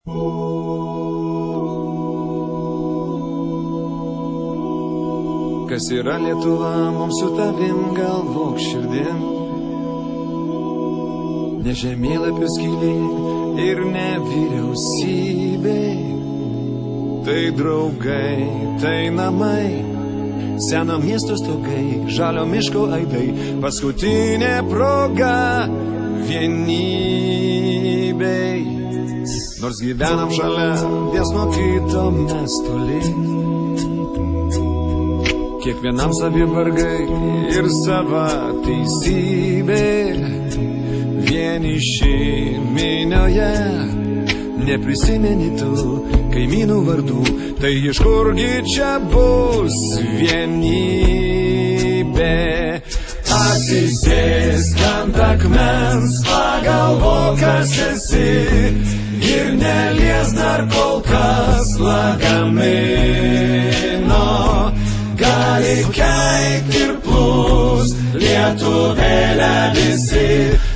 Kas yra Lietuva, mums su tavim galvok širdin. Ne žemėlapių skyliai ir ne vyriausybei. Tai draugai, tai namai, seno miesto stogai, žalio miško aidai, paskutinė proga vienybei. Nors gyvenam šalia, viens nuo kito mes toli. Kiekvienam savi vargai ir sava teisybė. Vieniši minioje, neprisimeni tu kaimynų vardų. Tai iš kurgi čia bus vienybė? Atsisėsk ant akmens, pagalvok, kas esi, ir nelies dar kol kas lagamino. Gali keikt ir plūst lietuvėlę visi,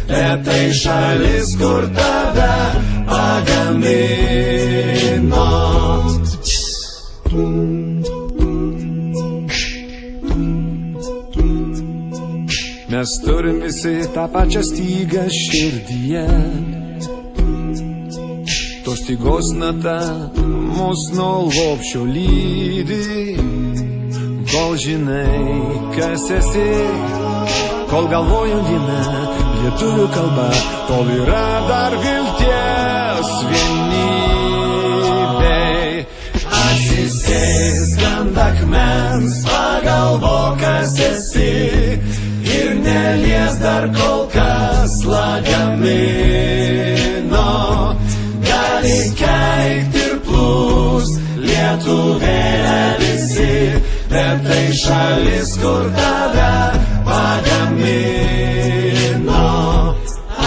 bet tai šalis, kur tave pagamino. Mes turim visi tą pačią stygą širdyje. Tos stygos nata mus nuo lopšio lydi. Kol žinai, kas esi, kol galvoju viena lietuvių kalba, tol yra dar vilties vienybei. Atsisėsk ant akmens, pagalvok, kas esi, ir nelies dar kol kas lagamino. Gali keikt ir plūst lietuvėlę visi, bet tai šalis, kur tave pagamino.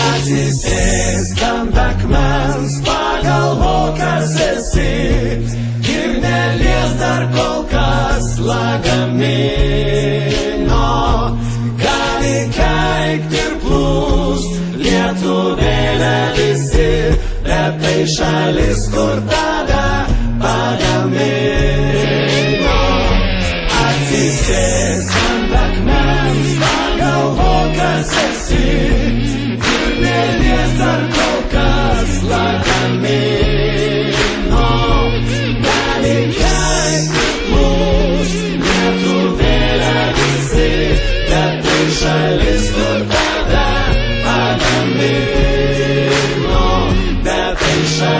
Atsisėsk ant akmens, pagalvok, kas esi, ir nelies dar kol kas lagamino. Gali keikt ir plūst lietuvėlę visi, bet tai šalis, kur tave pagamino. Atsisėsk ant akmens, pagalvok, kas esi, ir nelies dar kol kas lagamino. Gali keikt ir plūst lietuvėlę visi, bet tai šalis, kur tave pagamino. Bet tai šalis,